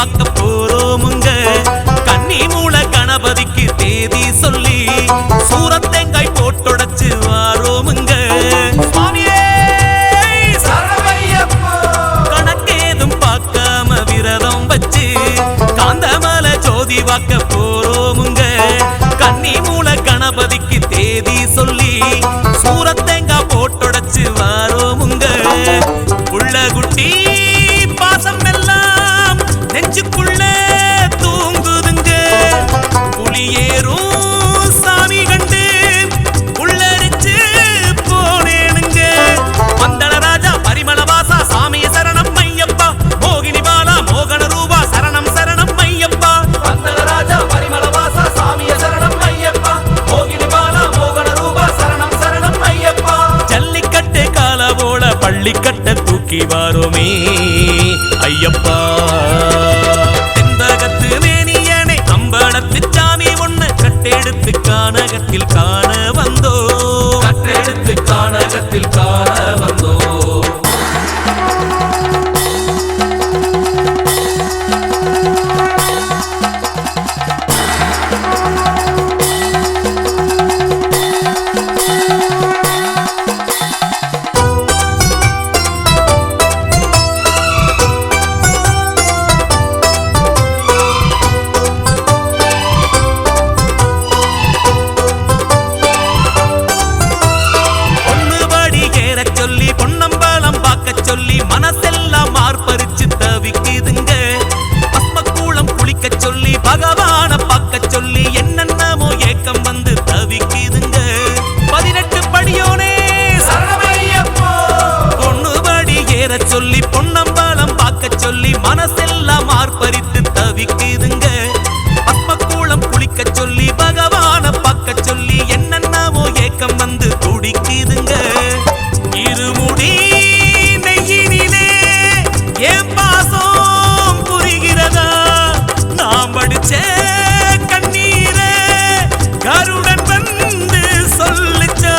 பார்க்க போறோமுங்க கன்னி மூல கணபதிக்கு தேதி சொல்லி சூரத்தேங்காய் போட்டுடைச்சு வாரோமுங்க கணக்கேதும் பார்க்காம விரதம் வச்சு காந்தமல ஜோதி பார்க்க போறோமுங்க கன்னி மூல கணபதிக்கு தேதி சொல்லி சூரத்தேங்காய் போட்டுடைச்சு வாரோமுங்க புள்ள குட்டி பாசம் எல்லாம் நெஞ்சுக்குள்ள தூங்குதுங்க புலியேறும் சாமி கண்டு உள்ளரிச்சு போனேனுங்க மந்தள ராஜா பரிமள வாசா சாமிய சரணம் ஐயப்பா மோகினி பாலா மோகன ரூபா சரணம் சரணம் ஐயப்பா மந்தள ராஜா பரிமள வாசா சாமிய சரணம் ஐயப்பா மோகினி பாலா மோகன ரூபா சரணம் சரணம் ஐயப்பா ஜல்லிக்கட்டு காலவோட பள்ளிக்கட்ட தூக்கி வாரோமே ஐயப்பா தென்பகத்து மேனியனை அம்பலத்து சாமி ஒண்ணு கட்டெடுத்து கானகத்தில் காண வந்தோ கட்டெடுத்து கானகத்தில் காண வந்தோ சொல்லி மனசெல்லாம் மார்பரிச்சு தவிக்குதுங்க பஸ்மக்கூளம் குளிக்க சொல்லி பகவான பார்க்க சொல்லி என்னென்னமோ ஏக்கம் வந்து தவிக்குதுங்க 18 படியோனே பொண்ணு படி ஏற சொல்லி பொன்னம்பலம் பார்க்க சொல்லி மனசெல்லாம் மார்பரித்து தவிக்குதுங்க பஸ்மக்கூளம் குளிக்க சொல்லி பகவான பார்க்க சொல்லி என்னென்னமோ ஏக்கம் வந்து துடிக்குதுங்க இருமுடி ஏன் பாசம் புரிகிறதா நாம் படிச்ச கண்ணீரே கருடன் வந்து சொல்லுச்சா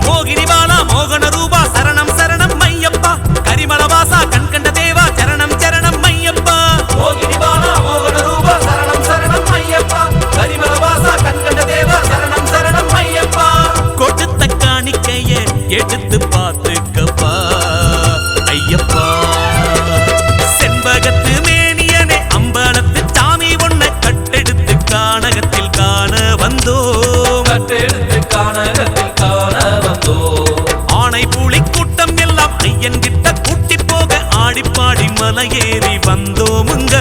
மோகினி பாலா மோகன ரூபா சரணம் சரணம் ஐயப்பா கரிமள வாசா கண்கண்ட தேவா சரணம் சரணம் ஐயப்பா மோகினி பாலா மோகன ரூபா சரணம் சரணம் ஐயப்பா கரிமள வாசா கண்கண்ட தேவா சரணம் சரணம் ஐயப்பா கொடுத்த காணிக்கைய எடுத்து பார்த்துக்கப்பா ஐயப்பா செண்பகத்து மேனியனே அம்பலத்து சாமி ஒண்ண கட்டெடுத்து கானகத்தில் காண வந்தோ கட்டெடுத்து கானகத்தில் காண வந்தோ ஆனை புலி கூட்டம் எல்லாம் ஐயன் கிட்ட கூட்டி போக ஆடிப்பாடி மலையேறி வந்தோமுங்க